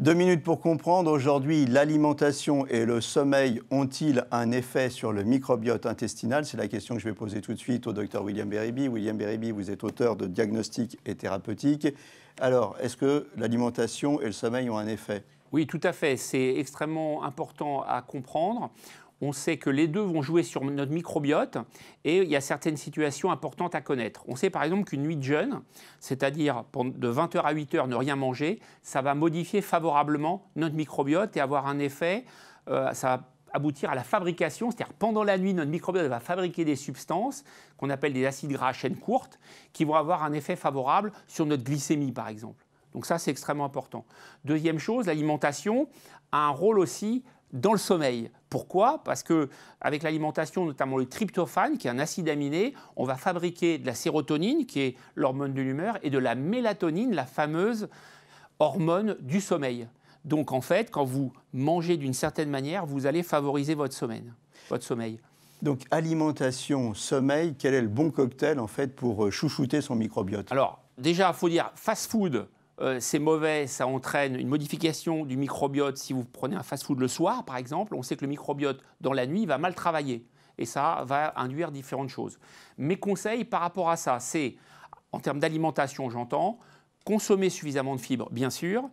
2 minutes pour comprendre. Aujourd'hui, l'alimentation et le sommeil ont-ils un effet sur le microbiote intestinal? C'est la question que je vais poser tout de suite au docteur William Bérébi. William Bérébi, vous êtes auteur de Diagnostic et thérapeutique. Alors, est-ce que l'alimentation et le sommeil ont un effet? Oui, tout à fait. C'est extrêmement important à comprendre. On sait que les deux vont jouer sur notre microbiote et il y a certaines situations importantes à connaître. On sait par exemple qu'une nuit de jeûne, c'est-à-dire de 20h à 8h ne rien manger, ça va modifier favorablement notre microbiote et avoir un effet, ça va aboutir à la fabrication, c'est-à-dire pendant la nuit, notre microbiote va fabriquer des substances qu'on appelle des acides gras à chaîne courte qui vont avoir un effet favorable sur notre glycémie par exemple. Donc ça, c'est extrêmement important. Deuxième chose, l'alimentation a un rôle aussi dans le sommeil. Pourquoi? Parce qu'avec l'alimentation, notamment le tryptophane, qui est un acide aminé, on va fabriquer de la sérotonine, qui est l'hormone de l'humeur, et de la mélatonine, la fameuse hormone du sommeil. Donc en fait, quand vous mangez d'une certaine manière, vous allez favoriser votre sommeil. Donc alimentation, sommeil, quel est le bon cocktail en fait pour chouchouter son microbiote? Alors déjà, il faut dire fast-food. C'est mauvais, ça entraîne une modification du microbiote. Si vous prenez un fast-food le soir, par exemple, on sait que le microbiote, dans la nuit, va mal travailler. Et ça va induire différentes choses. Mes conseils par rapport à ça, c'est, en termes d'alimentation, j'entends, consommer suffisamment de fibres, bien sûr,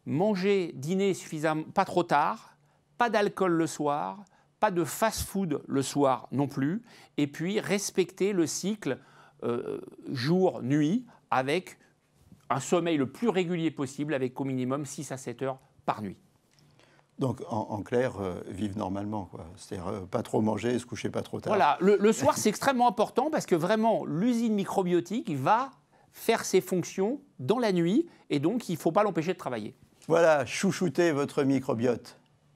manger, dîner suffisamment, pas trop tard, pas d'alcool le soir, pas de fast-food le soir non plus, et puis respecter le cycle jour-nuit avec un sommeil le plus régulier possible avec au minimum 6 à 7 heures par nuit. Donc en clair, vivre normalement, quoi. C'est-à-dire pas trop manger et se coucher pas trop tard. Voilà, le soir c'est extrêmement important parce que vraiment l'usine microbiotique va faire ses fonctions dans la nuit et donc il ne faut pas l'empêcher de travailler. Voilà, chouchoutez votre microbiote.